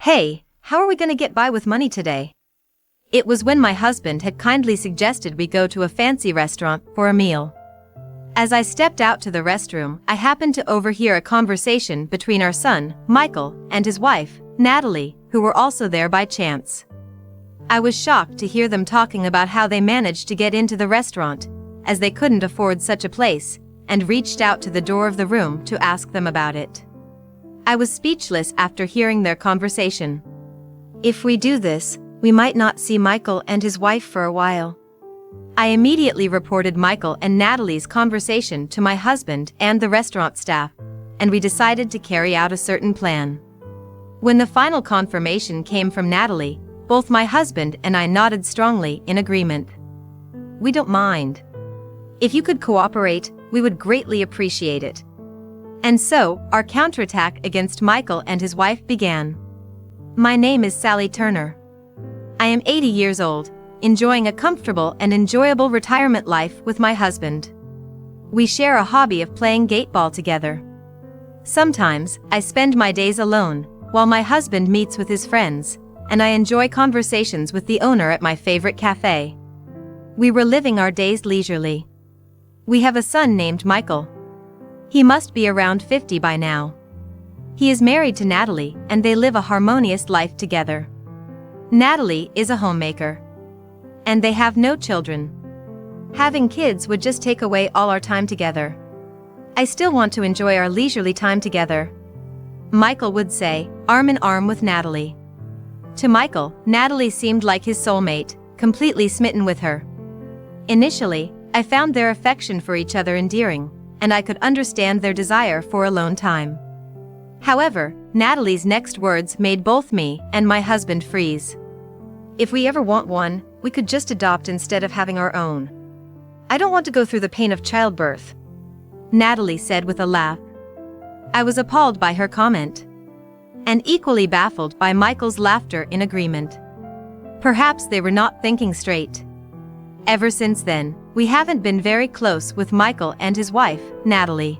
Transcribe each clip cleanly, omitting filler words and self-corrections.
Hey, how are we gonna get by with money today? It was when my husband had kindly suggested we go to a fancy restaurant for a meal. As I stepped out to the restroom, I happened to overhear a conversation between our son, Michael, and his wife, Natalie, who were also there by chance. I was shocked to hear them talking about how they managed to get into the restaurant, as they couldn't afford such a place, and reached out to the door of the room to ask them about it. I was speechless after hearing their conversation. If we do this, we might not see Michael and his wife for a while. I immediately reported Michael and Natalie's conversation to my husband and the restaurant staff, and we decided to carry out a certain plan. When the final confirmation came from Natalie, both my husband and I nodded strongly in agreement. We don't mind. If you could cooperate, we would greatly appreciate it. And so, our counterattack against Michael and his wife began. My name is Sally Turner. I am 80 years old, enjoying a comfortable and enjoyable retirement life with my husband. We share a hobby of playing gateball together. Sometimes, I spend my days alone, while my husband meets with his friends, and I enjoy conversations with the owner at my favorite cafe. We were living our days leisurely. We have a son named Michael. He must be around 50 by now. He is married to Natalie, and they live a harmonious life together. Natalie is a homemaker. And they have no children. Having kids would just take away all our time together. I still want to enjoy our leisurely time together, Michael would say, arm in arm with Natalie. To Michael, Natalie seemed like his soulmate, completely smitten with her. Initially, I found their affection for each other endearing, and I could understand their desire for alone time. However, Natalie's next words made both me and my husband freeze. If we ever want one, we could just adopt instead of having our own. I don't want to go through the pain of childbirth, Natalie said with a laugh. I was appalled by her comment, and equally baffled by Michael's laughter in agreement. Perhaps they were not thinking straight. Ever since then, we haven't been very close with Michael and his wife, Natalie.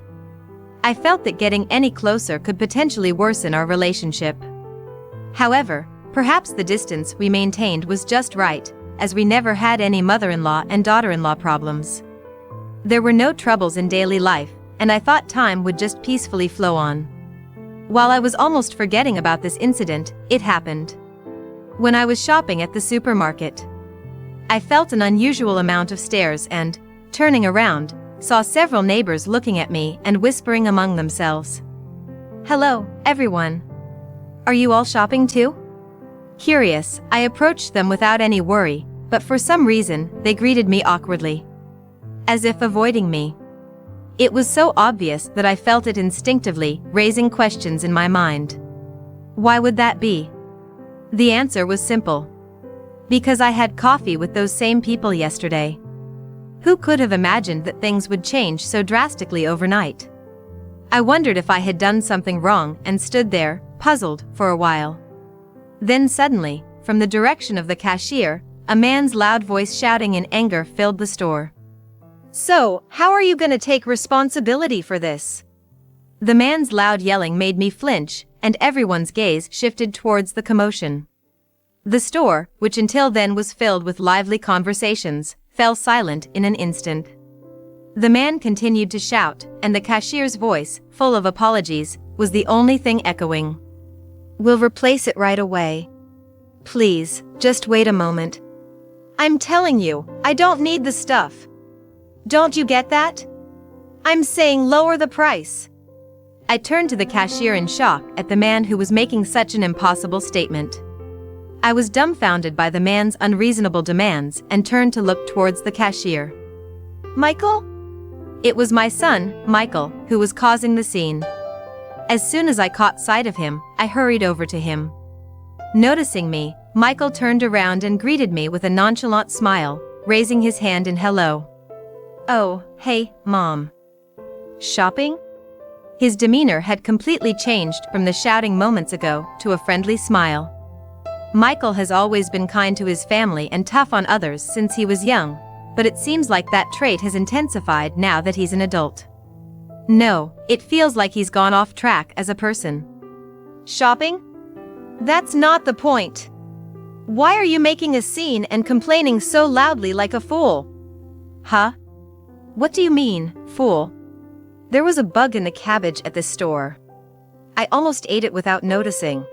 I felt that getting any closer could potentially worsen our relationship. However, perhaps the distance we maintained was just right, as we never had any mother-in-law and daughter-in-law problems. There were no troubles in daily life, and I thought time would just peacefully flow on. While I was almost forgetting about this incident, it happened. When I was shopping at the supermarket, I felt an unusual amount of stares and, turning around, saw several neighbors looking at me and whispering among themselves. Hello, everyone. Are you all shopping too? Curious, I approached them without any worry, but for some reason, they greeted me awkwardly, as if avoiding me. It was so obvious that I felt it instinctively, raising questions in my mind. Why would that be? The answer was simple. Because I had coffee with those same people yesterday. Who could have imagined that things would change so drastically overnight? I wondered if I had done something wrong and stood there, puzzled, for a while. Then suddenly, from the direction of the cashier, a man's loud voice shouting in anger filled the store. So, how are you gonna take responsibility for this? The man's loud yelling made me flinch, and everyone's gaze shifted towards the commotion. The store, which until then was filled with lively conversations, fell silent in an instant. The man continued to shout, and the cashier's voice, full of apologies, was the only thing echoing. We'll replace it right away. Please, just wait a moment. I'm telling you, I don't need the stuff. Don't you get that? I'm saying lower the price. I turned to the cashier in shock at the man who was making such an impossible statement. I was dumbfounded by the man's unreasonable demands and turned to look towards the cashier. Michael? It was my son, Michael, who was causing the scene. As soon as I caught sight of him, I hurried over to him. Noticing me, Michael turned around and greeted me with a nonchalant smile, raising his hand in hello. Oh, hey, Mom. Shopping? His demeanor had completely changed from the shouting moments ago to a friendly smile. Michael has always been kind to his family and tough on others since he was young, but it seems like that trait has intensified now that he's an adult. No, it feels like he's gone off track as a person. Shopping? That's not the point. Why are you making a scene and complaining so loudly like a fool? Huh? What do you mean, fool? There was a bug in the cabbage at this store. I almost ate it without noticing.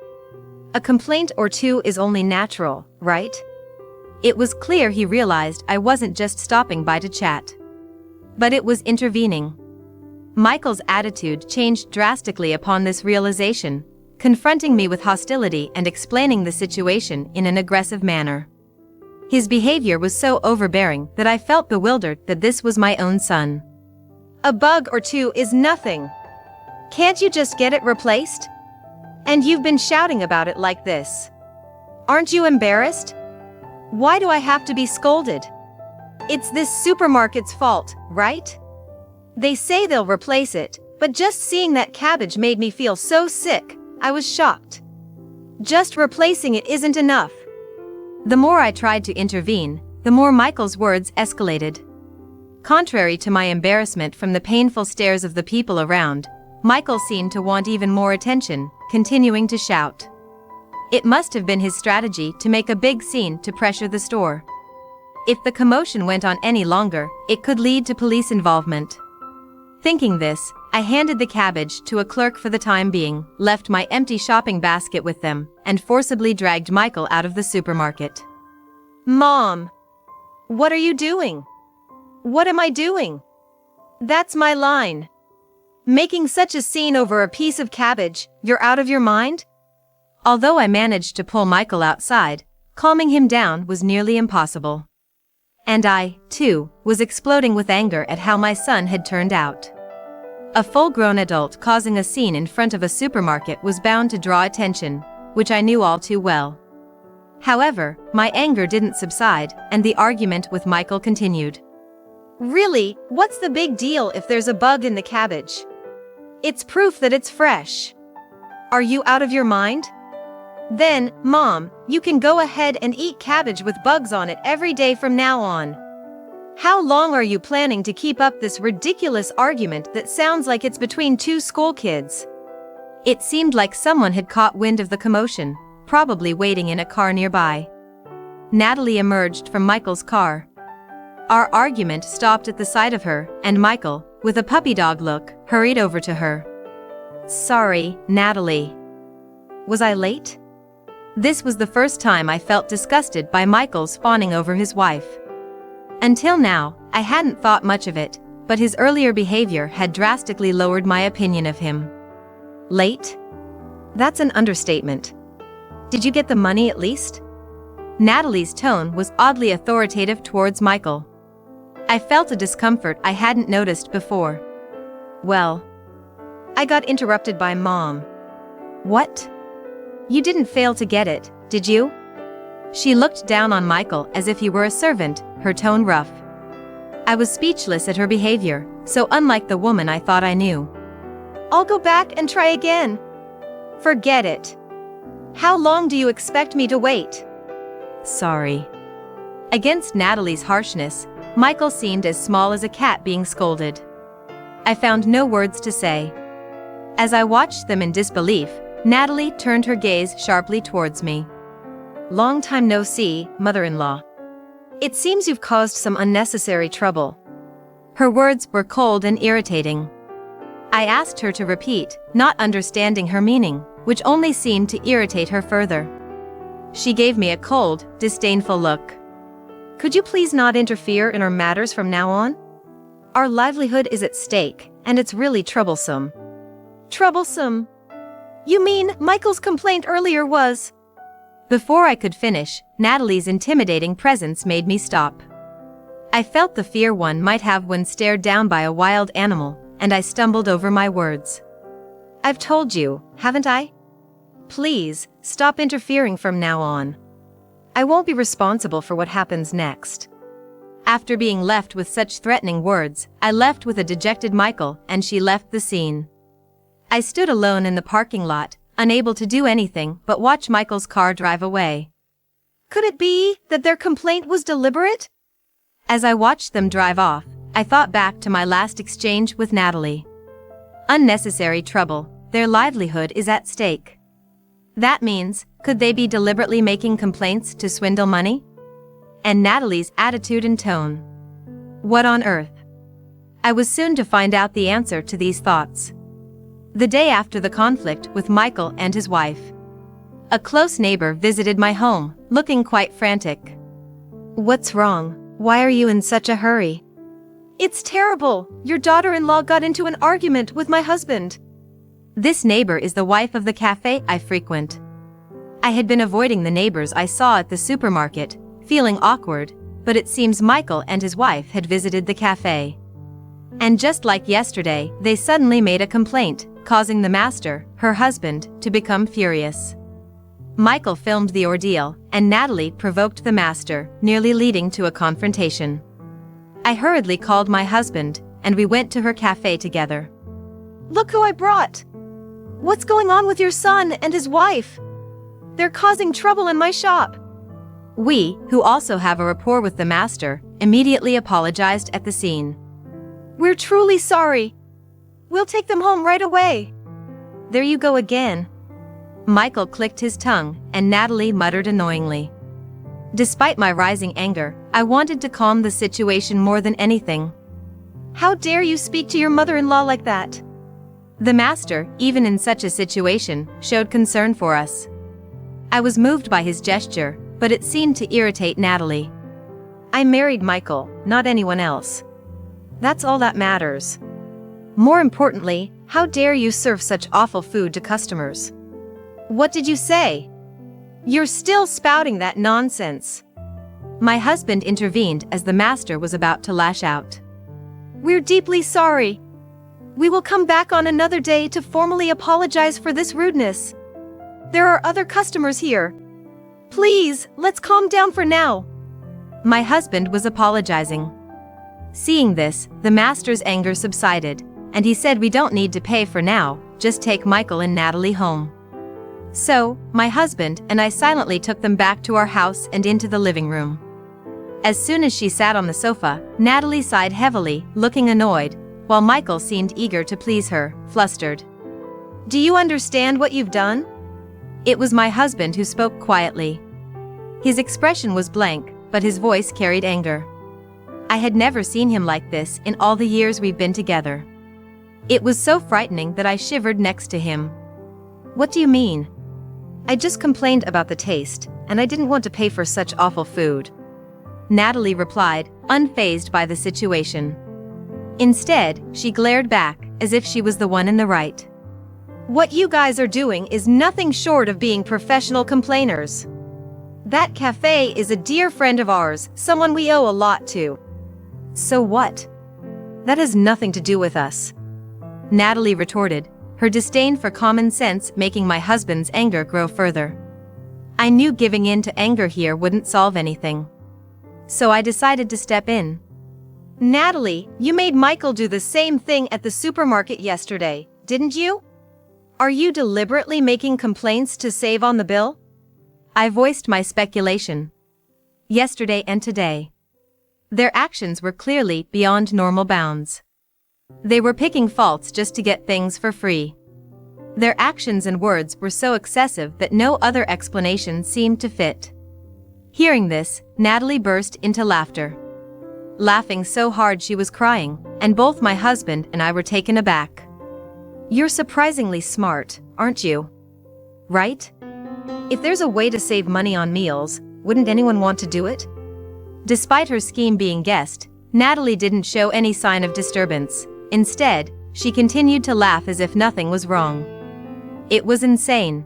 A complaint or two is only natural, right? It was clear he realized I wasn't just stopping by to chat. But it was intervening. Michael's attitude changed drastically upon this realization, confronting me with hostility and explaining the situation in an aggressive manner. His behavior was so overbearing that I felt bewildered that this was my own son. A bug or two is nothing. Can't you just get it replaced? And you've been shouting about it like this. Aren't you embarrassed? Why do I have to be scolded? It's this supermarket's fault, right? They say they'll replace it, but just seeing that cabbage made me feel so sick, I was shocked. Just replacing it isn't enough. The more I tried to intervene, the more Michael's words escalated. Contrary to my embarrassment from the painful stares of the people around, Michael seemed to want even more attention, continuing to shout. It must have been his strategy to make a big scene to pressure the store. If the commotion went on any longer, it could lead to police involvement. Thinking this, I handed the cabbage to a clerk for the time being, left my empty shopping basket with them, and forcibly dragged Michael out of the supermarket. Mom! What are you doing? What am I doing? That's my line. Making such a scene over a piece of cabbage, you're out of your mind? Although I managed to pull Michael outside, calming him down was nearly impossible. And I, too, was exploding with anger at how my son had turned out. A full-grown adult causing a scene in front of a supermarket was bound to draw attention, which I knew all too well. However, my anger didn't subside, and the argument with Michael continued. Really, what's the big deal if there's a bug in the cabbage? It's proof that it's fresh. Are you out of your mind? Then, Mom, you can go ahead and eat cabbage with bugs on it every day from now on. How long are you planning to keep up this ridiculous argument that sounds like it's between two school kids? It seemed like someone had caught wind of the commotion, probably waiting in a car nearby. Natalie emerged from Michael's car. Our argument stopped at the sight of her, and Michael, with a puppy dog look, hurried over to her. Sorry, Natalie. Was I late? This was the first time I felt disgusted by Michael's fawning over his wife. Until now, I hadn't thought much of it, but his earlier behavior had drastically lowered my opinion of him. Late? That's an understatement. Did you get the money at least? Natalie's tone was oddly authoritative towards Michael. I felt a discomfort I hadn't noticed before. Well, I got interrupted by Mom. What? You didn't fail to get it, did you? She looked down on Michael as if he were a servant, her tone rough. I was speechless at her behavior, so unlike the woman I thought I knew. I'll go back and try again. Forget it. How long do you expect me to wait? Sorry. Against Natalie's harshness, Michael seemed as small as a cat being scolded. I found no words to say. As I watched them in disbelief, Natalie turned her gaze sharply towards me. Long time no see, mother-in-law. It seems you've caused some unnecessary trouble. Her words were cold and irritating. I asked her to repeat, not understanding her meaning, which only seemed to irritate her further. She gave me a cold, disdainful look. Could you please not interfere in our matters from now on? Our livelihood is at stake, and it's really troublesome. Troublesome? You mean Michael's complaint earlier was? Before I could finish, Natalie's intimidating presence made me stop. I felt the fear one might have when stared down by a wild animal, and I stumbled over my words. I've told you, haven't I? Please, stop interfering from now on. I won't be responsible for what happens next. After being left with such threatening words, I left with a dejected Michael, and she left the scene. I stood alone in the parking lot, unable to do anything but watch Michael's car drive away. Could it be that their complaint was deliberate? As I watched them drive off, I thought back to my last exchange with Natalie. Unnecessary trouble, their livelihood is at stake. That means, could they be deliberately making complaints to swindle money? And Natalie's attitude and tone. What on earth? I was soon to find out the answer to these thoughts. The day after the conflict with Michael and his wife, a close neighbor visited my home, looking quite frantic. What's wrong? Why are you in such a hurry? It's terrible. Your daughter-in-law got into an argument with my husband. This neighbor is the wife of the cafe I frequent. I had been avoiding the neighbors I saw at the supermarket, feeling awkward, but it seems Michael and his wife had visited the cafe. And just like yesterday, they suddenly made a complaint, causing the master, her husband, to become furious. Michael filmed the ordeal, and Natalie provoked the master, nearly leading to a confrontation. I hurriedly called my husband, and we went to her cafe together. Look who I brought! What's going on with your son and his wife? They're causing trouble in my shop. We, who also have a rapport with the master, immediately apologized at the scene. We're truly sorry. We'll take them home right away. There you go again. Michael clicked his tongue, and Natalie muttered annoyingly. Despite my rising anger, I wanted to calm the situation more than anything. How dare you speak to your mother-in-law like that? The master, even in such a situation, showed concern for us. I was moved by his gesture, but it seemed to irritate Natalie. I married Michael, not anyone else. That's all that matters. More importantly, how dare you serve such awful food to customers? What did you say? You're still spouting that nonsense. My husband intervened as the master was about to lash out. We're deeply sorry. We will come back on another day to formally apologize for this rudeness. There are other customers here. Please, let's calm down for now. My husband was apologizing. Seeing this, the master's anger subsided, and he said we don't need to pay for now, just take Michael and Natalie home. So, my husband and I silently took them back to our house and into the living room. As soon as she sat on the sofa, Natalie sighed heavily, looking annoyed, while Michael seemed eager to please her, flustered. Do you understand what you've done? It was my husband who spoke quietly. His expression was blank, but his voice carried anger. I had never seen him like this in all the years we've been together. It was so frightening that I shivered next to him. What do you mean? I just complained about the taste, and I didn't want to pay for such awful food. Natalie replied, unfazed by the situation. Instead, she glared back, as if she was the one in the right. What you guys are doing is nothing short of being professional complainers. That cafe is a dear friend of ours, someone we owe a lot to. So what? That has nothing to do with us. Natalie retorted, her disdain for common sense making my husband's anger grow further. I knew giving in to anger here wouldn't solve anything. So I decided to step in. Natalie, you made Michael do the same thing at the supermarket yesterday, didn't you? Are you deliberately making complaints to save on the bill? I voiced my speculation. Yesterday and today. Their actions were clearly beyond normal bounds. They were picking faults just to get things for free. Their actions and words were so excessive that no other explanation seemed to fit. Hearing this, Natalie burst into laughter. Laughing so hard she was crying, and both my husband and I were taken aback. You're surprisingly smart, aren't you? Right? If there's a way to save money on meals, wouldn't anyone want to do it? Despite her scheme being guessed, Natalie didn't show any sign of disturbance. Instead, she continued to laugh as if nothing was wrong. It was insane.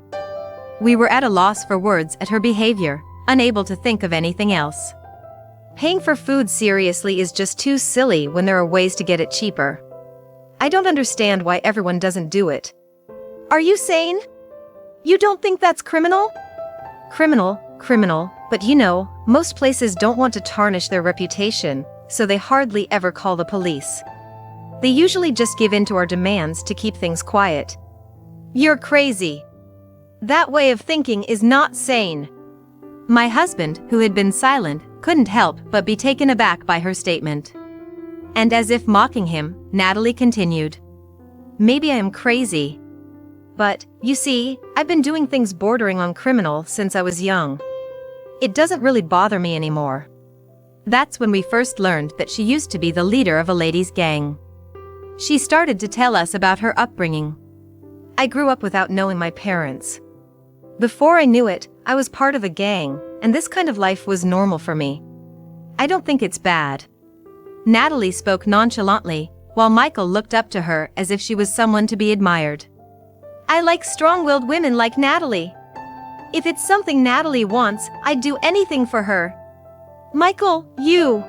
We were at a loss for words at her behavior, unable to think of anything else. Paying for food seriously is just too silly when there are ways to get it cheaper. I don't understand why everyone doesn't do it. Are you sane? You don't think that's criminal? Criminal, but you know, most places don't want to tarnish their reputation, so they hardly ever call the police. They usually just give in to our demands to keep things quiet. You're crazy. That way of thinking is not sane. My husband, who had been silent, couldn't help but be taken aback by her statement. And as if mocking him, Natalie continued. Maybe I am crazy. But, you see, I've been doing things bordering on criminal since I was young. It doesn't really bother me anymore. That's when we first learned that she used to be the leader of a ladies' gang. She started to tell us about her upbringing. I grew up without knowing my parents. Before I knew it, I was part of a gang, and this kind of life was normal for me. I don't think it's bad. Natalie spoke nonchalantly, while Michael looked up to her as if she was someone to be admired. I like strong-willed women like Natalie. If it's something Natalie wants, I'd do anything for her. Michael, you.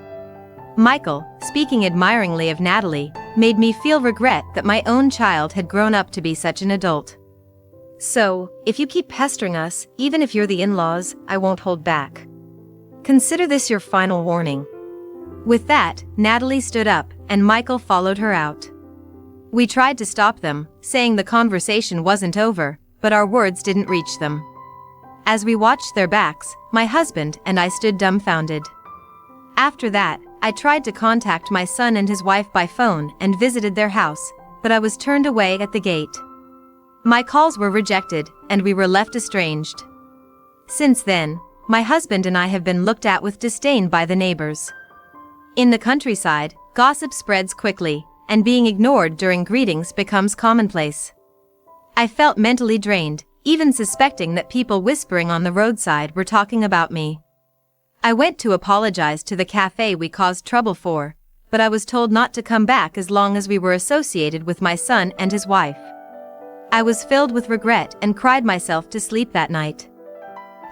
Michael, speaking admiringly of Natalie, made me feel regret that my own child had grown up to be such an adult. So, if you keep pestering us, even if you're the in-laws, I won't hold back. Consider this your final warning. With that, Natalie stood up, and Michael followed her out. We tried to stop them, saying the conversation wasn't over, but our words didn't reach them. As we watched their backs, my husband and I stood dumbfounded. After that, I tried to contact my son and his wife by phone and visited their house, but I was turned away at the gate. My calls were rejected, and we were left estranged. Since then, my husband and I have been looked at with disdain by the neighbors. In the countryside, gossip spreads quickly, and being ignored during greetings becomes commonplace. I felt mentally drained, even suspecting that people whispering on the roadside were talking about me. I went to apologize to the cafe we caused trouble for, but I was told not to come back as long as we were associated with my son and his wife. I was filled with regret and cried myself to sleep that night.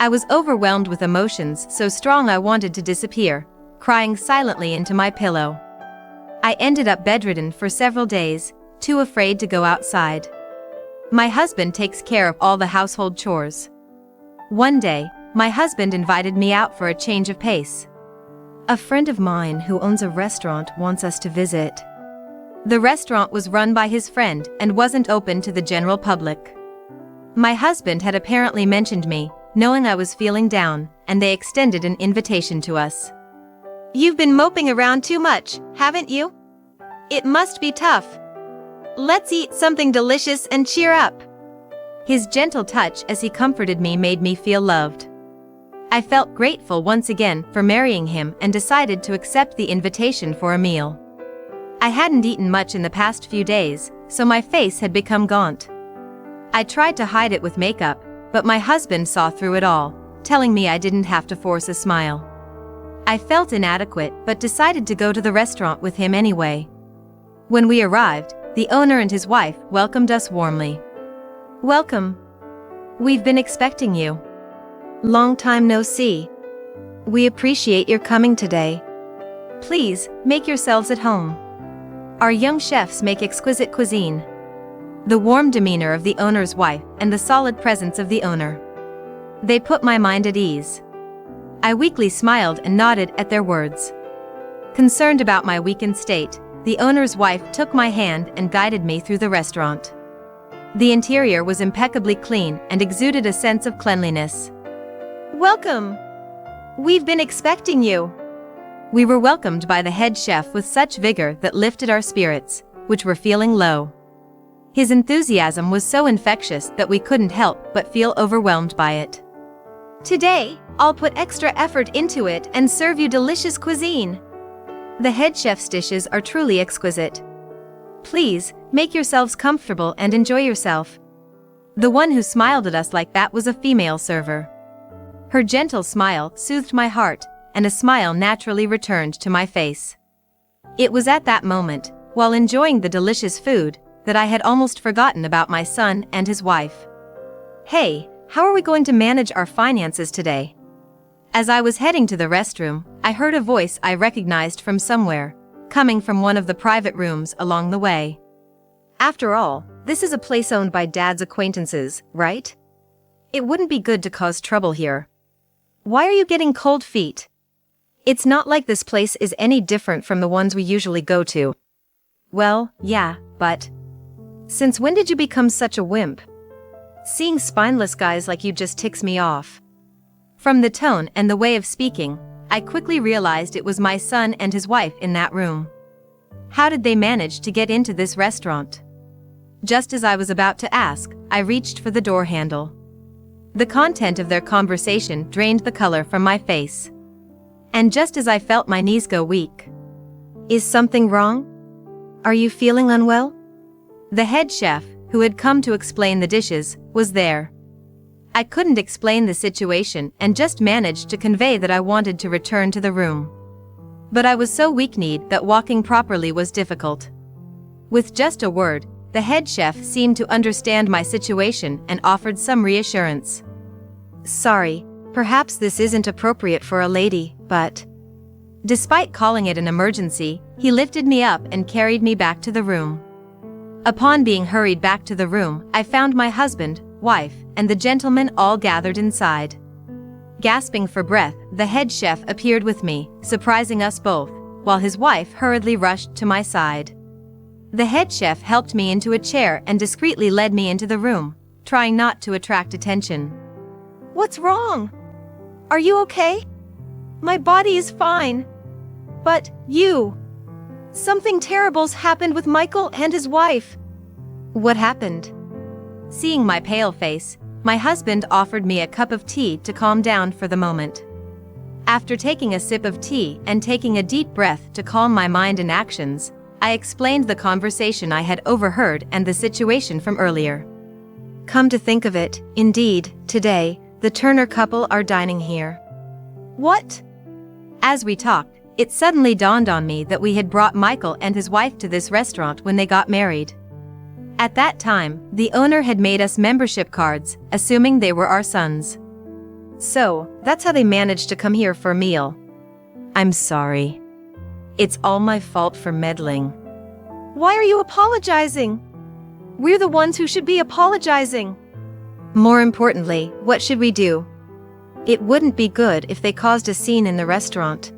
I was overwhelmed with emotions so strong I wanted to disappear, crying silently into my pillow. I ended up bedridden for several days, too afraid to go outside. My husband takes care of all the household chores. One day, my husband invited me out for a change of pace. A friend of mine who owns a restaurant wants us to visit. The restaurant was run by his friend and wasn't open to the general public. My husband had apparently mentioned me, knowing I was feeling down, and they extended an invitation to us. You've been moping around too much, haven't you? It must be tough. Let's eat something delicious and cheer up. His gentle touch as he comforted me made me feel loved. I felt grateful once again for marrying him and decided to accept the invitation for a meal. I hadn't eaten much in the past few days, so my face had become gaunt. I tried to hide it with makeup, but my husband saw through it all, telling me I didn't have to force a smile. I felt inadequate but decided to go to the restaurant with him anyway. When we arrived, the owner and his wife welcomed us warmly. Welcome. We've been expecting you. Long time no see. We appreciate your coming today. Please, make yourselves at home. Our young chefs make exquisite cuisine. The warm demeanor of the owner's wife and the solid presence of the owner. They put my mind at ease. I weakly smiled and nodded at their words. Concerned about my weakened state, the owner's wife took my hand and guided me through the restaurant. The interior was impeccably clean and exuded a sense of cleanliness. Welcome! We've been expecting you. We were welcomed by the head chef with such vigor that lifted our spirits, which were feeling low. His enthusiasm was so infectious that we couldn't help but feel overwhelmed by it. Today, I'll put extra effort into it and serve you delicious cuisine. The head chef's dishes are truly exquisite. Please, make yourselves comfortable and enjoy yourself. The one who smiled at us like that was a female server. Her gentle smile soothed my heart, and a smile naturally returned to my face. It was at that moment, while enjoying the delicious food, that I had almost forgotten about my son and his wife. Hey, how are we going to manage our finances today? As I was heading to the restroom, I heard a voice I recognized from somewhere, coming from one of the private rooms along the way. After all, this is a place owned by Dad's acquaintances, right? It wouldn't be good to cause trouble here. Why are you getting cold feet? It's not like this place is any different from the ones we usually go to. Well, yeah, but... Since when did you become such a wimp? Seeing spineless guys like you just ticks me off. From the tone and the way of speaking, I quickly realized it was my son and his wife in that room. How did they manage to get into this restaurant? Just as I was about to ask, I reached for the door handle. The content of their conversation drained the color from my face. And just as I felt my knees go weak. "Is something wrong? Are you feeling unwell?" The head chef, who had come to explain the dishes, was there. I couldn't explain the situation and just managed to convey that I wanted to return to the room. But I was so weak-kneed that walking properly was difficult. With just a word, the head chef seemed to understand my situation and offered some reassurance. "Sorry, perhaps this isn't appropriate for a lady, but..." Despite calling it an emergency, he lifted me up and carried me back to the room. Upon being hurried back to the room, I found my husband, wife, and the gentleman all gathered inside. Gasping for breath, the head chef appeared with me, surprising us both, while his wife hurriedly rushed to my side. The head chef helped me into a chair and discreetly led me into the room, trying not to attract attention. "What's wrong? Are you okay?" "My body is fine. But, you... Something terrible's happened with Michael and his wife." "What happened?" Seeing my pale face, my husband offered me a cup of tea to calm down for the moment. After taking a sip of tea and taking a deep breath to calm my mind and actions, I explained the conversation I had overheard and the situation from earlier. "Come to think of it, indeed, today, the Turner couple are dining here." "What?" As we talked, it suddenly dawned on me that we had brought Michael and his wife to this restaurant when they got married. At that time, the owner had made us membership cards, assuming they were our sons. So, that's how they managed to come here for a meal. "I'm sorry. It's all my fault for meddling." "Why are you apologizing? We're the ones who should be apologizing." "More importantly, what should we do? It wouldn't be good if they caused a scene in the restaurant."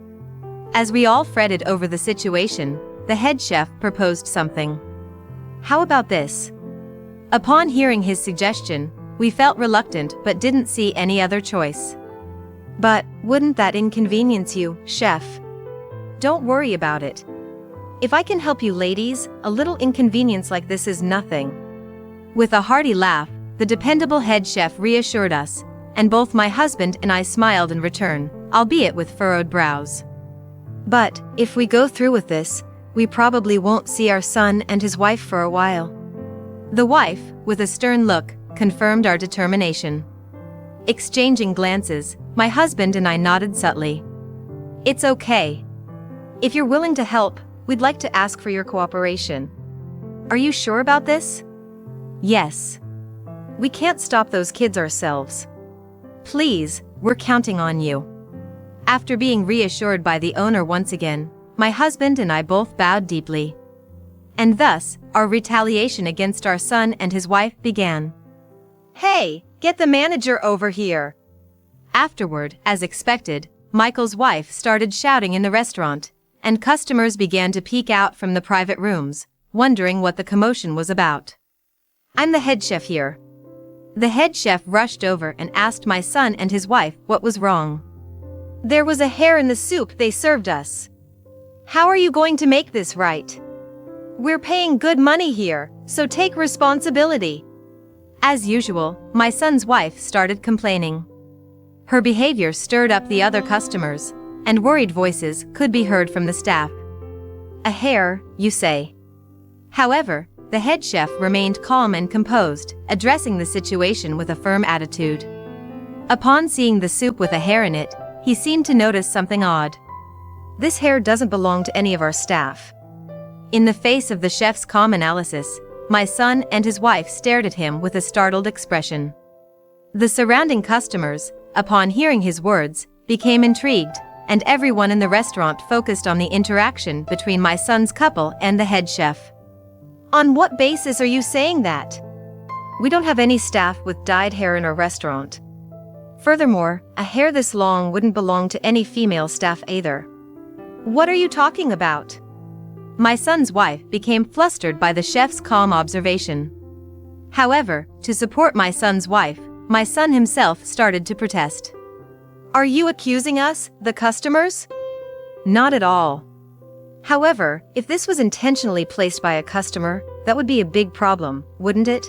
As we all fretted over the situation, the head chef proposed something. "How about this?" Upon hearing his suggestion, we felt reluctant but didn't see any other choice. "But, wouldn't that inconvenience you, chef?" "Don't worry about it. If I can help you ladies, a little inconvenience like this is nothing." With a hearty laugh, the dependable head chef reassured us, and both my husband and I smiled in return, albeit with furrowed brows. "But, if we go through with this, we probably won't see our son and his wife for a while." The wife, with a stern look, confirmed our determination. Exchanging glances, my husband and I nodded subtly. "It's okay. If you're willing to help, we'd like to ask for your cooperation." "Are you sure about this?" "Yes. We can't stop those kids ourselves. Please, we're counting on you." After being reassured by the owner once again, my husband and I both bowed deeply. And thus, our retaliation against our son and his wife began. "Hey, get the manager over here!" Afterward, as expected, Michael's wife started shouting in the restaurant, and customers began to peek out from the private rooms, wondering what the commotion was about. "I'm the head chef here." The head chef rushed over and asked my son and his wife what was wrong. "There was a hair in the soup they served us. How are you going to make this right? We're paying good money here, so take responsibility." As usual, my son's wife started complaining. Her behavior stirred up the other customers, and worried voices could be heard from the staff. "A hair, you say?" However, the head chef remained calm and composed, addressing the situation with a firm attitude. Upon seeing the soup with a hair in it, he seemed to notice something odd. "This hair doesn't belong to any of our staff." In the face of the chef's calm analysis, my son and his wife stared at him with a startled expression. The surrounding customers, upon hearing his words, became intrigued, and everyone in the restaurant focused on the interaction between my son's couple and the head chef. "On what basis are you saying that? We don't have any staff with dyed hair in our restaurant. Furthermore, a hair this long wouldn't belong to any female staff either." "What are you talking about?" My son's wife became flustered by the chef's calm observation. However, to support my son's wife, my son himself started to protest. "Are you accusing us, the customers?" "Not at all. However, if this was intentionally placed by a customer, that would be a big problem, wouldn't it?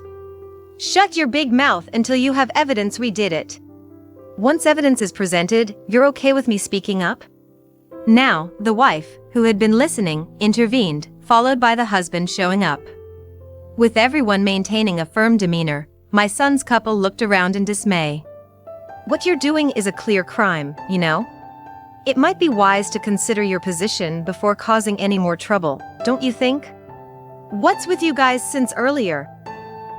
Shut your big mouth until you have evidence we did it. Once evidence is presented, you're okay with me speaking up? Now, the wife, who had been listening, intervened, followed by the husband showing up. With everyone maintaining a firm demeanor, my son's couple looked around in dismay. What you're doing is a clear crime, you know? It might be wise to consider your position before causing any more trouble, don't you think? What's with you guys since earlier?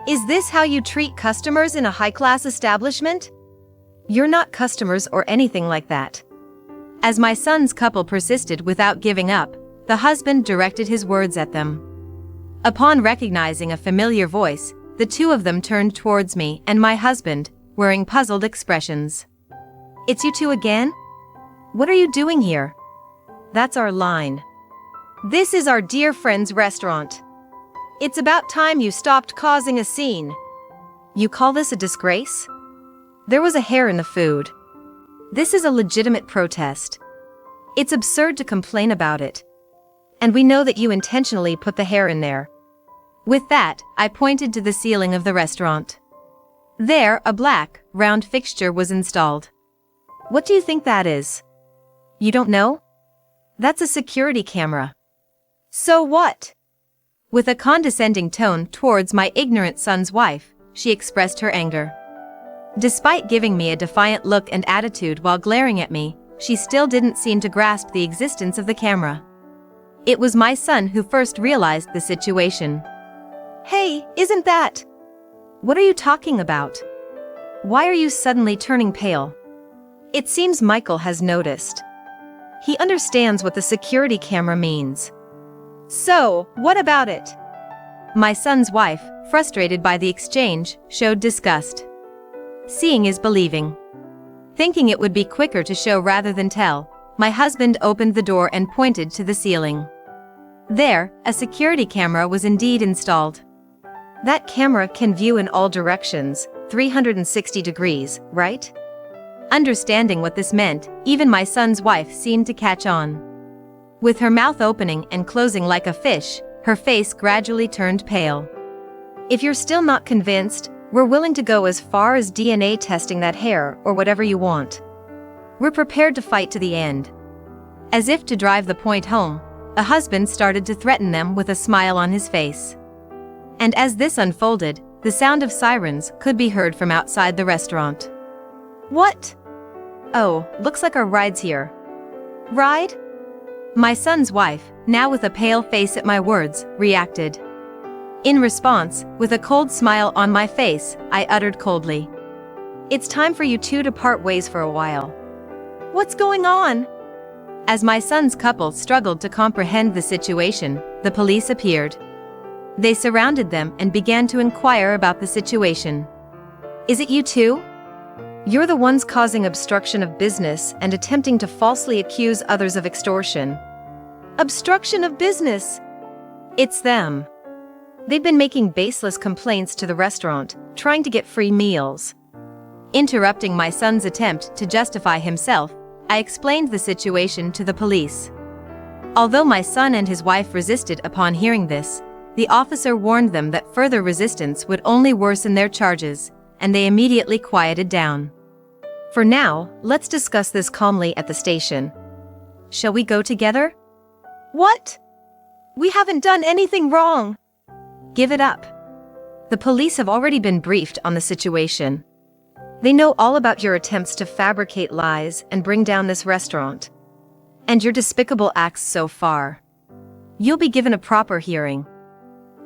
Is this how you treat customers in a high-class establishment? You're not customers or anything like that. As my son's couple persisted without giving up, the husband directed his words at them. Upon recognizing a familiar voice, the two of them turned towards me and my husband, wearing puzzled expressions. It's you two again? What are you doing here? That's our line. This is our dear friend's restaurant. It's about time you stopped causing a scene. You call this a disgrace? There was a hair in the food. This is a legitimate protest. It's absurd to complain about it. And we know that you intentionally put the hair in there. With that, I pointed to the ceiling of the restaurant. There, a black, round fixture was installed. What do you think that is? You don't know? That's a security camera. So what? With a condescending tone towards my ignorant son's wife, she expressed her anger. Despite giving me a defiant look and attitude while glaring at me, she still didn't seem to grasp the existence of the camera. It was my son who first realized the situation. Hey, isn't that? What are you talking about? Why are you suddenly turning pale? It seems Michael has noticed. He understands what the security camera means. So, what about it? My son's wife, frustrated by the exchange, showed disgust. Seeing is believing. Thinking it would be quicker to show rather than tell, my husband opened the door and pointed to the ceiling. There, a security camera was indeed installed. That camera can view in all directions, 360 degrees, right? Understanding what this meant, even my son's wife seemed to catch on. With her mouth opening and closing like a fish, her face gradually turned pale. If you're still not convinced, we're willing to go as far as DNA testing that hair or whatever you want. We're prepared to fight to the end. As if to drive the point home, a husband started to threaten them with a smile on his face. And as this unfolded, the sound of sirens could be heard from outside the restaurant. What? Oh, looks like our ride's here. Ride? My son's wife, now with a pale face at my words, reacted. In response, with a cold smile on my face, I uttered coldly. It's time for you two to part ways for a while. What's going on? As my son's couple struggled to comprehend the situation, the police appeared. They surrounded them and began to inquire about the situation. Is it you two? You're the ones causing obstruction of business and attempting to falsely accuse others of extortion. Obstruction of business? It's them. They've been making baseless complaints to the restaurant, trying to get free meals. Interrupting my son's attempt to justify himself, I explained the situation to the police. Although my son and his wife resisted upon hearing this, the officer warned them that further resistance would only worsen their charges, and they immediately quieted down. For now, let's discuss this calmly at the station. Shall we go together? What? We haven't done anything wrong. Give it up. The police have already been briefed on the situation. They know all about your attempts to fabricate lies and bring down this restaurant. And your despicable acts so far. You'll be given a proper hearing.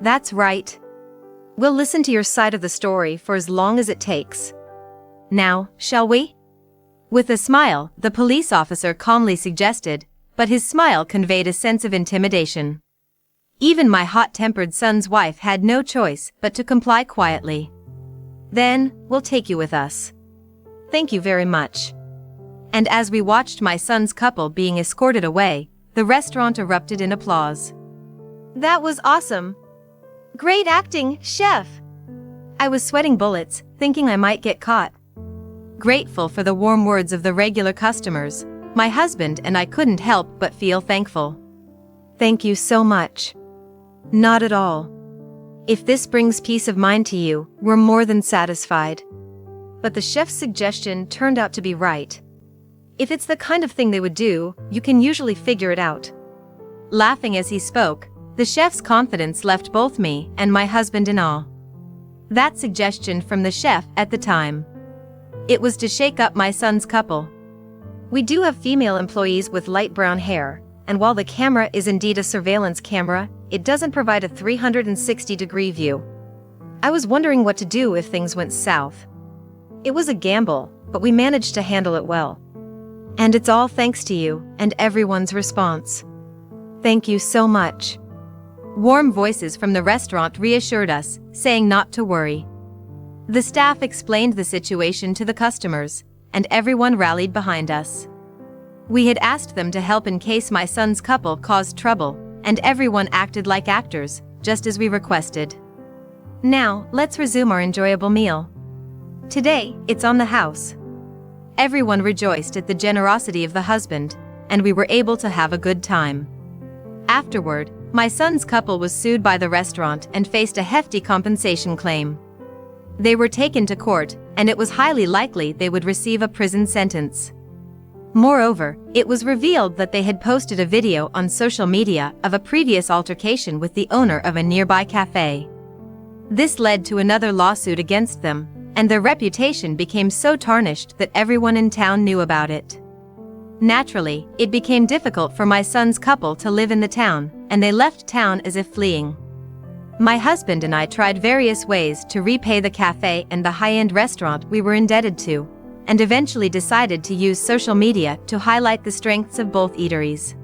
That's right. We'll listen to your side of the story for as long as it takes. Now, shall we? With a smile, the police officer calmly suggested, but his smile conveyed a sense of intimidation. Even my hot-tempered son's wife had no choice but to comply quietly. Then, we'll take you with us. Thank you very much. And as we watched my son's couple being escorted away, the restaurant erupted in applause. That was awesome. Great acting, chef. I was sweating bullets, thinking I might get caught. Grateful for the warm words of the regular customers, my husband and I couldn't help but feel thankful. Thank you so much. Not at all. If this brings peace of mind to you, we're more than satisfied. But the chef's suggestion turned out to be right. If it's the kind of thing they would do, you can usually figure it out. Laughing as he spoke, the chef's confidence left both me and my husband in awe. That suggestion from the chef at the time. It was to shake up my son's couple. We do have female employees with light brown hair, and while the camera is indeed a surveillance camera, it doesn't provide a 360-degree view. I was wondering what to do if things went south. It was a gamble, but we managed to handle it well. And it's all thanks to you and everyone's response. Thank you so much. Warm voices from the restaurant reassured us, saying not to worry. The staff explained the situation to the customers, and everyone rallied behind us. We had asked them to help in case my son's couple caused trouble, and everyone acted like actors, just as we requested. Now, let's resume our enjoyable meal. Today, it's on the house. Everyone rejoiced at the generosity of the husband, and we were able to have a good time. Afterward, my son's couple was sued by the restaurant and faced a hefty compensation claim. They were taken to court, and it was highly likely they would receive a prison sentence. Moreover, it was revealed that they had posted a video on social media of a previous altercation with the owner of a nearby cafe. This led to another lawsuit against them, and their reputation became so tarnished that everyone in town knew about it. Naturally, it became difficult for my son's couple to live in the town, and they left town as if fleeing. My husband and I tried various ways to repay the cafe and the high-end restaurant we were indebted to, and eventually decided to use social media to highlight the strengths of both eateries.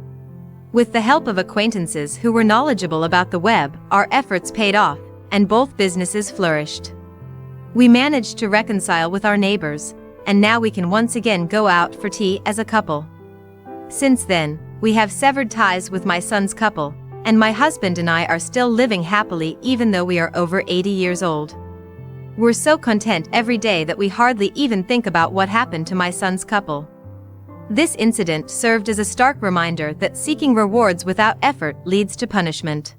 With the help of acquaintances who were knowledgeable about the web, our efforts paid off, and both businesses flourished. We managed to reconcile with our neighbors, and now we can once again go out for tea as a couple. Since then, we have severed ties with my son's couple, and my husband and I are still living happily even though we are over 80 years old. We're so content every day that we hardly even think about what happened to my son's couple. This incident served as a stark reminder that seeking rewards without effort leads to punishment.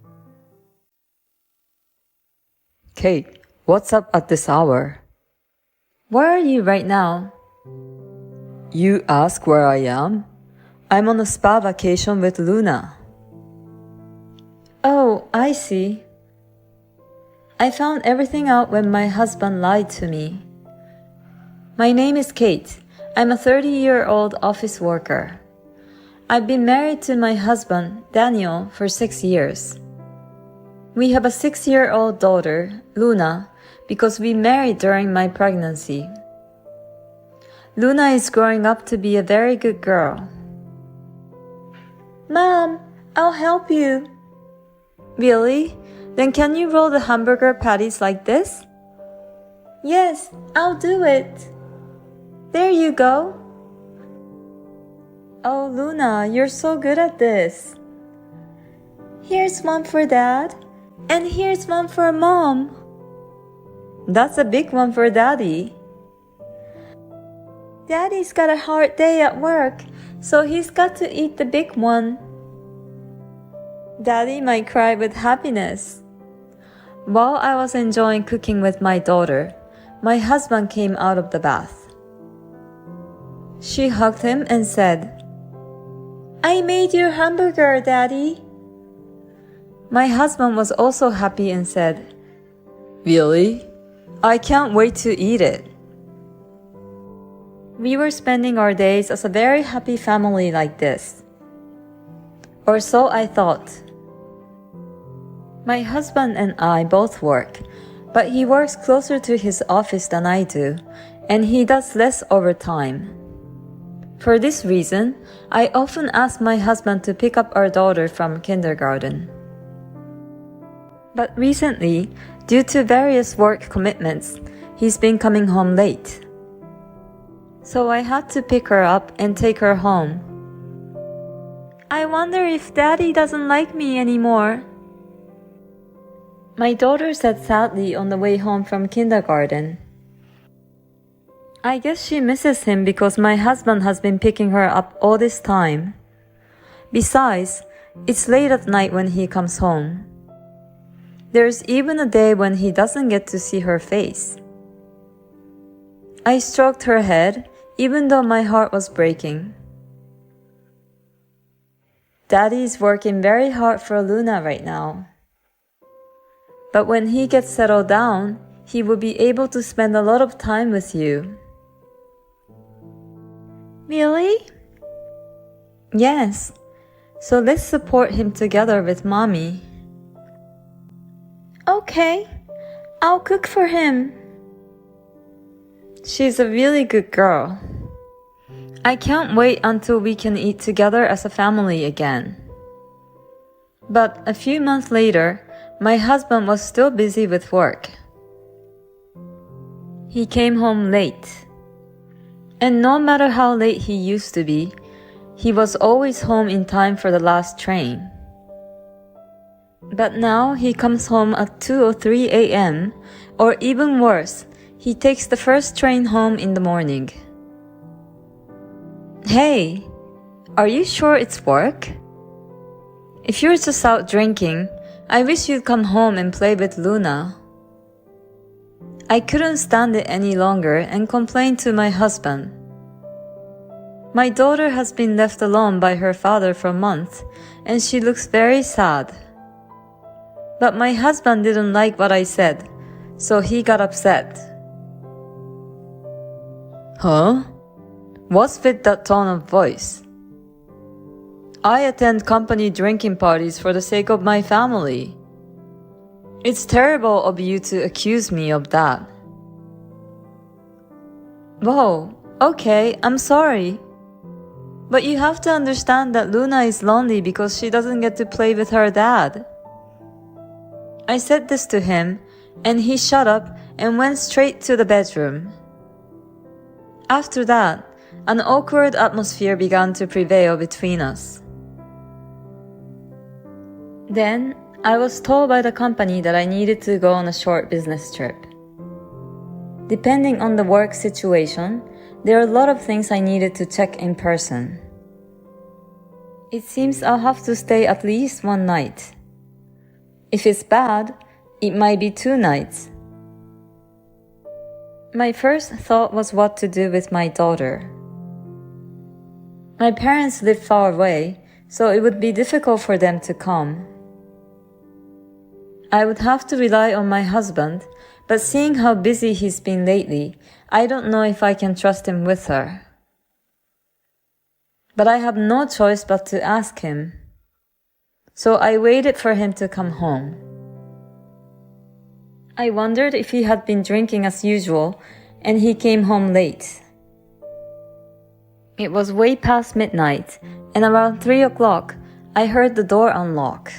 Kate, what's up at this hour? Where are you right now? You ask where I am? I'm on a spa vacation with Luna. Oh, I see. I found everything out when my husband lied to me. My name is Kate. I'm a 30-year-old office worker. I've been married to my husband, Daniel, for 6 years. We have a 6-year-old daughter, Luna, because we married during my pregnancy. Luna is growing up to be a very good girl. Mom, I'll help you. Really? Then can you roll the hamburger patties like this? Yes, I'll do it. There you go. Oh, Luna, you're so good at this. Here's one for Dad, and here's one for Mom. That's a big one for Daddy. Daddy's got a hard day at work, so he's got to eat the big one. Daddy might cry with happiness. While I was enjoying cooking with my daughter, my husband came out of the bath. She hugged him and said, "I made your hamburger, Daddy." My husband was also happy and said, Really? I can't wait to eat it. We were spending our days as a very happy family like this. Or so I thought. My husband and I both work, but he works closer to his office than I do, and he does less overtime. For this reason, I often ask my husband to pick up our daughter from kindergarten. But recently, due to various work commitments, he's been coming home late. So I had to pick her up and take her home. I wonder if Daddy doesn't like me anymore. My daughter said sadly on the way home from kindergarten. I guess she misses him because my husband has been picking her up all this time. Besides, It's late at night when he comes home. There's even a day when he doesn't get to see her face. I stroked her head, even though my heart was breaking. Daddy is working very hard for Luna right now. But when he gets settled down, he will be able to spend a lot of time with you. Really? Yes. So let's support him together with Mommy. Okay. I'll cook for him. She's a really good girl. I can't wait until we can eat together as a family again. But a few months later, my husband was still busy with work. He came home late. And no matter how late he used to be, he was always home in time for the last train. But now he comes home at 2 or 3 a.m., or even worse, he takes the first train home in the morning. Hey, are you sure it's work? If you're just out drinking, I wish you'd come home and play with Luna. I couldn't stand it any longer and complained to my husband. My daughter has been left alone by her father for months, and she looks very sad. But my husband didn't like what I said, so he got upset. Huh? What's with that tone of voice? I attend company drinking parties for the sake of my family. It's terrible of you to accuse me of that. Whoa, okay, I'm sorry. But you have to understand that Luna is lonely because she doesn't get to play with her dad. I said this to him, and he shut up and went straight to the bedroom. After that, an awkward atmosphere began to prevail between us. Then, I was told by the company that I needed to go on a short business trip. Depending on the work situation, there are a lot of things I needed to check in person. It seems I'll have to stay at least one night. If it's bad, it might be 2 nights. My first thought was what to do with my daughter. My parents live far away, so it would be difficult for them to come. I would have to rely on my husband, but seeing how busy he's been lately, I don't know if I can trust him with her. But I have no choice but to ask him. So I waited for him to come home. I wondered if he had been drinking as usual, and he came home late. It was way past midnight, and around 3 o'clock, I heard the door unlock.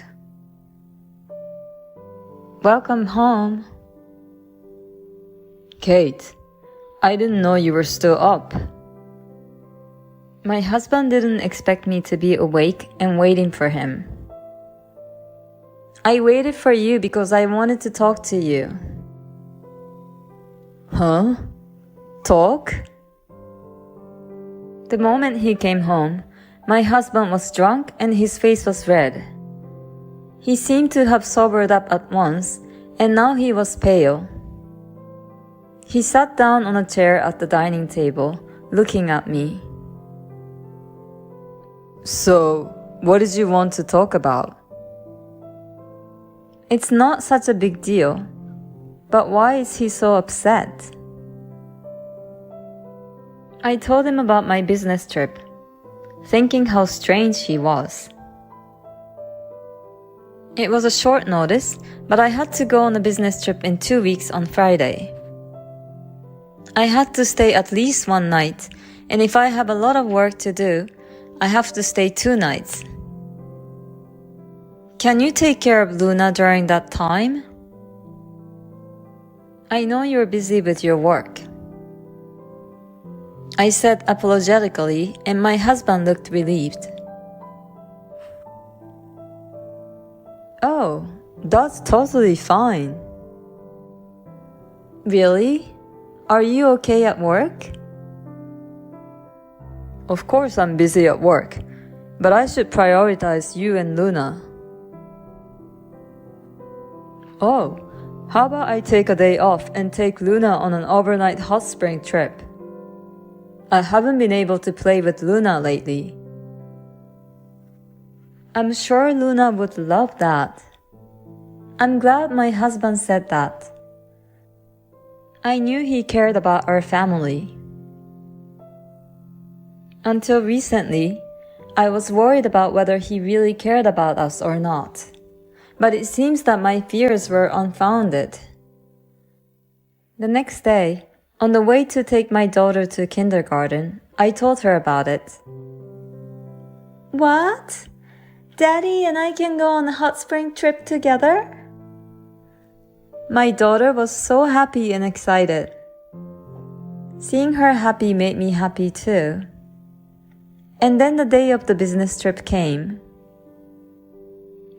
Welcome home. Kate, I didn't know you were still up. My husband didn't expect me to be awake and waiting for him. I waited for you because I wanted to talk to you. Huh? Talk? The moment he came home, my husband was drunk and his face was red. He seemed to have sobered up at once, and now he was pale. He sat down on a chair at the dining table, looking at me. So, what did you want to talk about? It's not such a big deal, but why is he so upset? I told him about my business trip, thinking how strange he was. It was a short notice, but I had to go on a business trip in 2 weeks on Friday. I had to stay at least 1 night, and if I have a lot of work to do, I have to stay 2 nights. Can you take care of Luna during that time? I know you're busy with your work. I said apologetically, and my husband looked relieved. Oh, that's totally fine. Really? Are you okay at work? Of course I'm busy at work. But I should prioritize you and Luna. Oh, how about I take a day off and take Luna on an overnight hot spring trip? I haven't been able to play with Luna lately. I'm sure Luna would love that. I'm glad my husband said that. I knew he cared about our family. Until recently, I was worried about whether he really cared about us or not. But it seems that my fears were unfounded. The next day, on the way to take my daughter to kindergarten, I told her about it. What? Daddy and I can go on a hot spring trip together? My daughter was so happy and excited. Seeing her happy made me happy too. And then the day of the business trip came.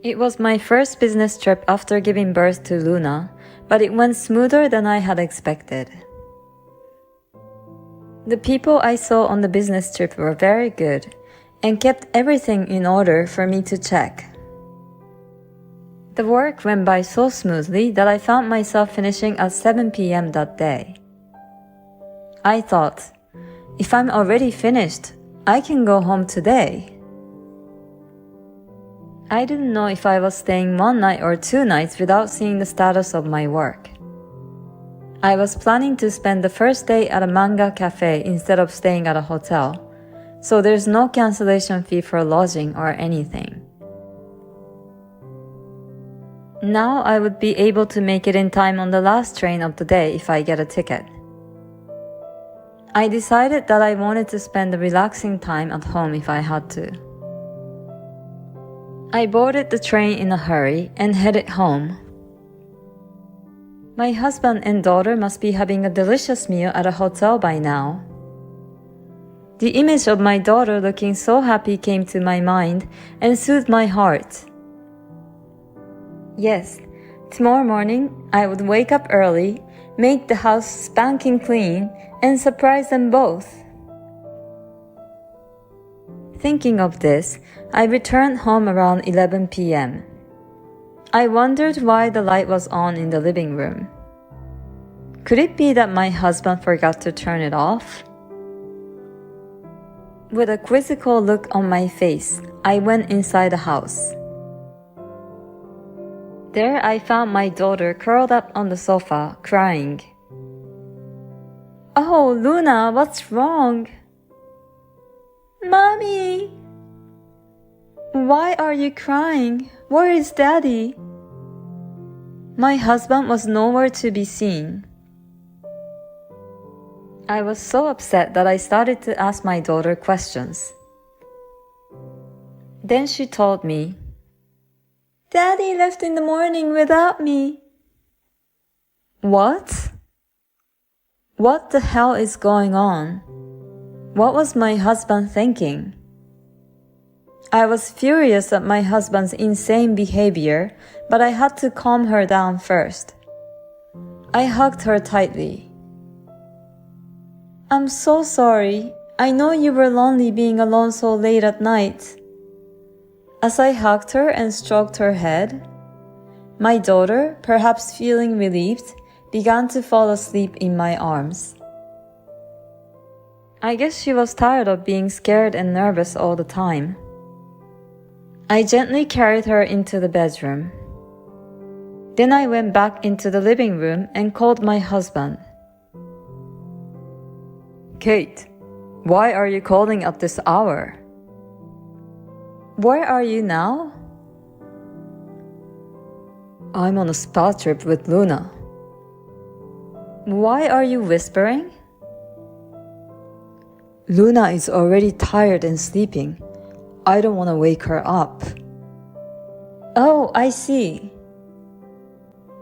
It was my first business trip after giving birth to Luna, but it went smoother than I had expected. The people I saw on the business trip were very good and kept everything in order for me to check. The work went by so smoothly that I found myself finishing at 7 p.m. that day. I thought, if I'm already finished, I can go home today. I didn't know if I was staying 1 night or 2 nights without seeing the status of my work. I was planning to spend the first day at a manga cafe instead of staying at a hotel, so there's no cancellation fee for lodging or anything. Now I would be able to make it in time on the last train of the day if I get a ticket. I decided that I wanted to spend a relaxing time at home if I had to. I boarded the train in a hurry and headed home. My husband and daughter must be having a delicious meal at a hotel by now. The image of my daughter looking so happy came to my mind and soothed my heart. Yes, tomorrow morning I would wake up early, make the house spanking clean, and surprise them both. Thinking of this, I returned home around 11 p.m. I wondered why the light was on in the living room. Could it be that my husband forgot to turn it off? With a quizzical look on my face, I went inside the house. There I found my daughter curled up on the sofa, crying. Oh, Luna, what's wrong? Mommy! Why are you crying? Where is Daddy? My husband was nowhere to be seen. I was so upset that I started to ask my daughter questions. Then she told me, Daddy left in the morning without me. What? What the hell is going on? What was my husband thinking? I was furious at my husband's insane behavior, but I had to calm her down first. I hugged her tightly. I'm so sorry. I know you were lonely being alone so late at night. As I hugged her and stroked her head, my daughter, perhaps feeling relieved, began to fall asleep in my arms. I guess she was tired of being scared and nervous all the time. I gently carried her into the bedroom. Then I went back into the living room and called my husband. Kate, why are you calling at this hour? Where are you now? I'm on a spa trip with Luna. Why are you whispering? Luna is already tired and sleeping. I don't want to wake her up. Oh, I see.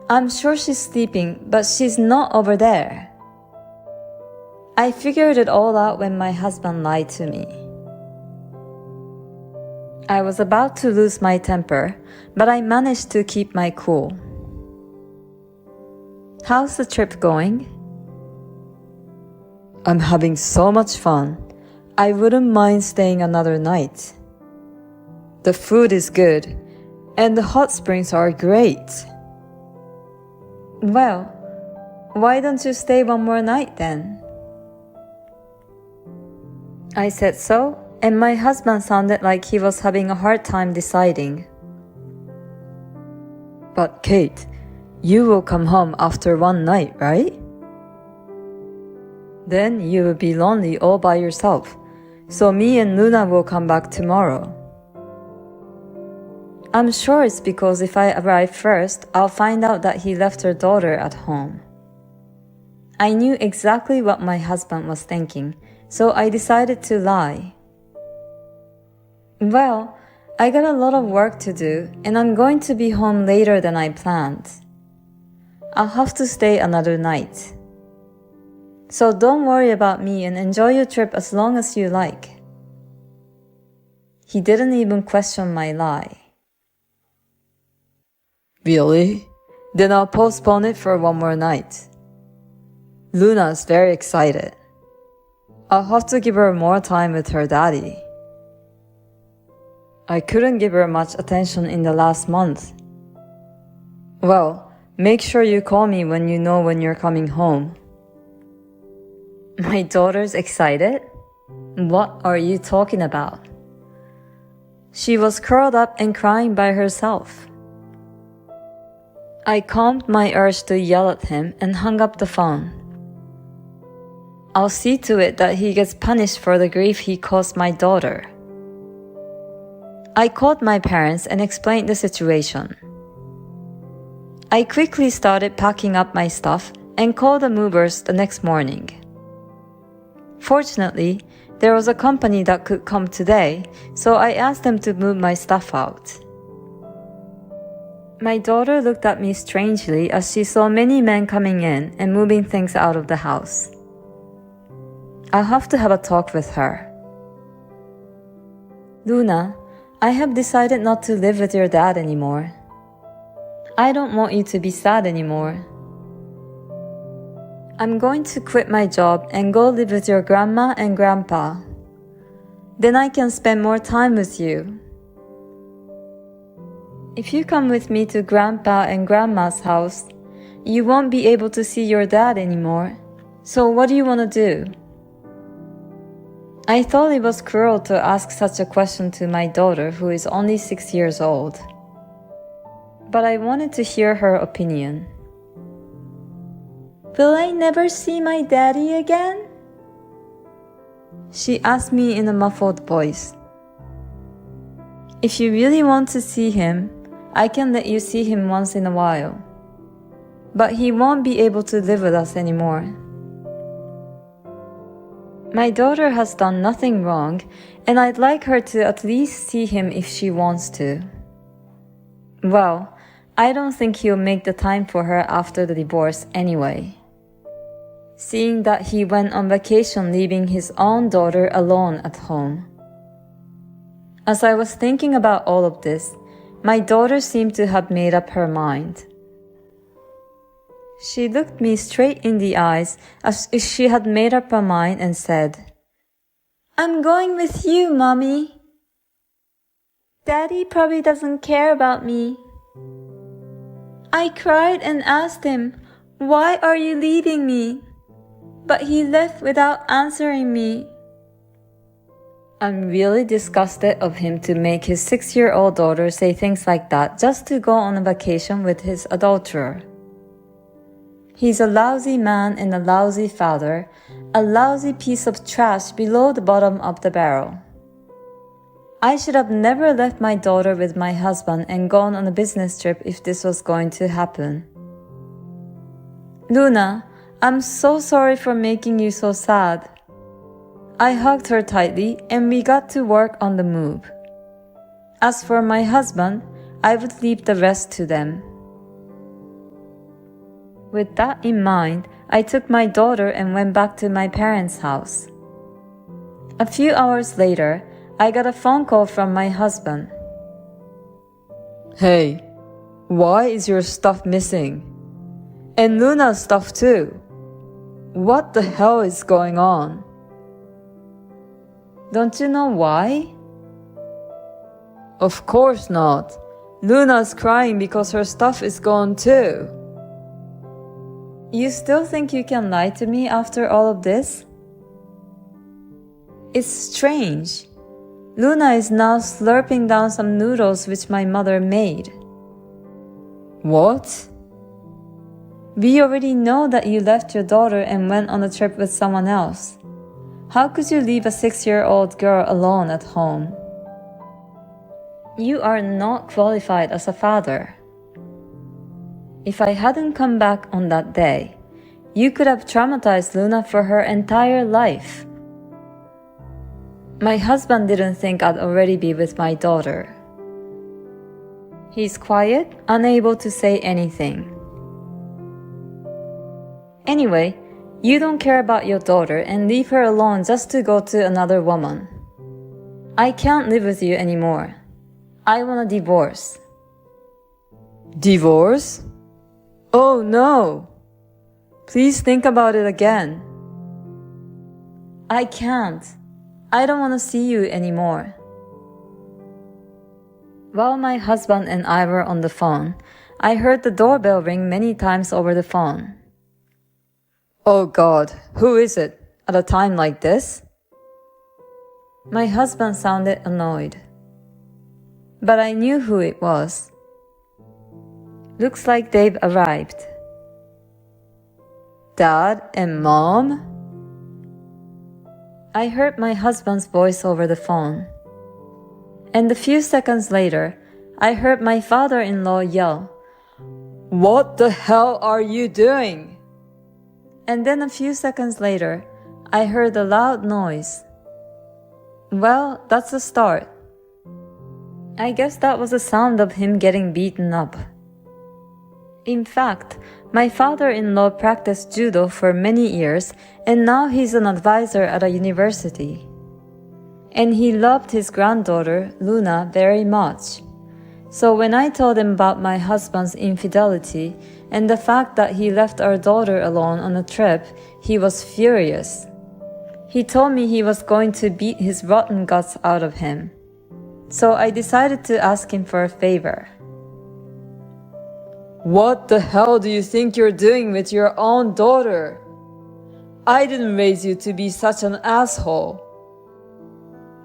I'm sure she's sleeping, but she's not over there. I figured it all out when my husband lied to me. I was about to lose my temper, but I managed to keep my cool. How's the trip going? I'm having so much fun. I wouldn't mind staying another night. The food is good, and the hot springs are great. Well, why don't you stay one more night then? I said so, and my husband sounded like he was having a hard time deciding. But Kate, you will come home after one night, right? Then you will be lonely all by yourself, so me and Luna will come back tomorrow. I'm sure it's because if I arrive first, I'll find out that he left her daughter at home. I knew exactly what my husband was thinking, so I decided to lie. Well, I got a lot of work to do, and I'm going to be home later than I planned. I'll have to stay another night. So don't worry about me and enjoy your trip as long as you like. He didn't even question my lie. Really? Then I'll postpone it for one more night. Luna's very excited. I'll have to give her more time with her daddy. I couldn't give her much attention in the last month. Well, make sure you call me when you know when you're coming home. My daughter's excited? What are you talking about? She was curled up and crying by herself. I calmed my urge to yell at him and hung up the phone. I'll see to it that he gets punished for the grief he caused my daughter. I called my parents and explained the situation. I quickly started packing up my stuff and called the movers the next morning. Fortunately, there was a company that could come today, so I asked them to move my stuff out. My daughter looked at me strangely as she saw many men coming in and moving things out of the house. I'll have to have a talk with her. Luna, I have decided not to live with your dad anymore. I don't want you to be sad anymore. I'm going to quit my job and go live with your grandma and grandpa. Then I can spend more time with you. If you come with me to grandpa and grandma's house, you won't be able to see your dad anymore. So what do you want to do? I thought it was cruel to ask such a question to my daughter who is only 6 years old. But I wanted to hear her opinion. Will I never see my daddy again? She asked me in a muffled voice. If you really want to see him, I can let you see him once in a while. But he won't be able to live with us anymore. My daughter has done nothing wrong, and I'd like her to at least see him if she wants to. Well, I don't think he'll make the time for her after the divorce anyway. Seeing that he went on vacation leaving his own daughter alone at home. As I was thinking about all of this, my daughter seemed to have made up her mind. She looked me straight in the eyes as if she had made up her mind and said, I'm going with you, Mommy. Daddy probably doesn't care about me. I cried and asked him, why are you leaving me? But he left without answering me. I'm really disgusted of him to make his 6-year-old daughter say things like that just to go on a vacation with his adulterer. He's a lousy man and a lousy father, a lousy piece of trash below the bottom of the barrel. I should have never left my daughter with my husband and gone on a business trip if this was going to happen. Luna, I'm so sorry for making you so sad. I hugged her tightly and we got to work on the move. As for my husband, I would leave the rest to them. With that in mind, I took my daughter and went back to my parents' house. A few hours later, I got a phone call from my husband. Hey, why is your stuff missing? And Luna's stuff too. What the hell is going on? Don't you know why? Of course not. Luna's crying because her stuff is gone too. You still think you can lie to me after all of this? It's strange. Luna is now slurping down some noodles which my mother made. What? We already know that you left your daughter and went on a trip with someone else. How could you leave a 6-year-old girl alone at home? You are not qualified as a father. If I hadn't come back on that day, you could have traumatized Luna for her entire life. My husband didn't think I'd already be with my daughter. He's quiet, unable to say anything. Anyway, you don't care about your daughter and leave her alone just to go to another woman. I can't live with you anymore. I want a divorce. Divorce? Oh no! Please think about it again. I can't. I don't want to see you anymore. While my husband and I were on the phone, I heard the doorbell ring many times over the phone. Oh God, who is it at a time like this? My husband sounded annoyed. But I knew who it was. Looks like they've arrived. Dad and Mom? I heard my husband's voice over the phone. And a few seconds later, I heard my father-in-law yell, What the hell are you doing? And then a few seconds later, I heard a loud noise. Well, that's a start. I guess that was the sound of him getting beaten up. In fact, my father-in-law practiced judo for many years and now he's an advisor at a university. And he loved his granddaughter, Luna, very much. So when I told him about my husband's infidelity and the fact that he left our daughter alone on a trip, he was furious. He told me he was going to beat his rotten guts out of him. So I decided to ask him for a favor. What the hell do you think you're doing with your own daughter? I didn't raise you to be such an asshole.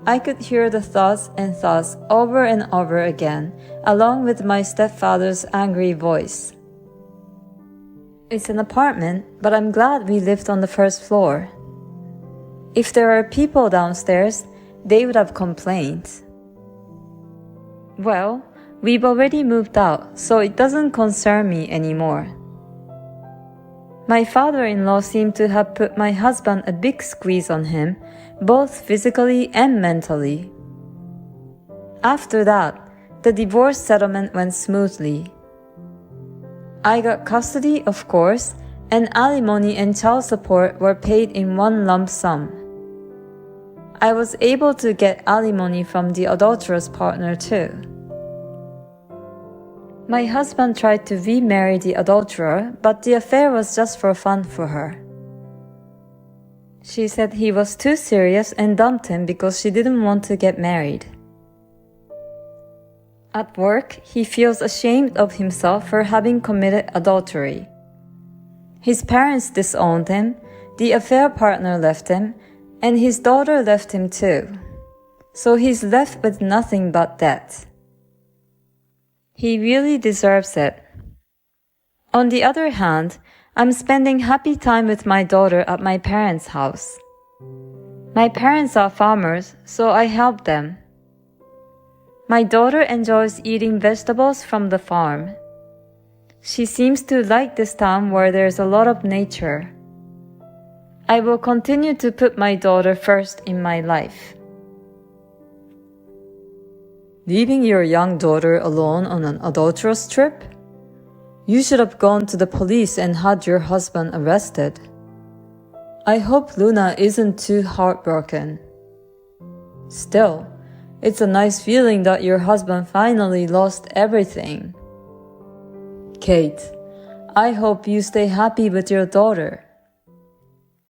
I could hear the thoughts and thoughts over and over again, along with my stepfather's angry voice. It's an apartment, but I'm glad we lived on the first floor. If there are people downstairs, they would have complained. Well, we've already moved out, so it doesn't concern me anymore. My father-in-law seemed to have put my husband a big squeeze on him, both physically and mentally. After that, the divorce settlement went smoothly. I got custody, of course, and alimony and child support were paid in one lump sum. I was able to get alimony from the adulterous partner too. My husband tried to remarry the adulterer, but the affair was just for fun for her. She said he was too serious and dumped him because she didn't want to get married. At work, he feels ashamed of himself for having committed adultery. His parents disowned him, the affair partner left him, and his daughter left him too. So he's left with nothing but debt. He really deserves it. On the other hand, I'm spending happy time with my daughter at my parents' house. My parents are farmers, so I help them. My daughter enjoys eating vegetables from the farm. She seems to like this town where there's a lot of nature. I will continue to put my daughter first in my life. Leaving your young daughter alone on an adulterous trip? You should have gone to the police and had your husband arrested. I hope Luna isn't too heartbroken. Still, it's a nice feeling that your husband finally lost everything. Kate, I hope you stay happy with your daughter.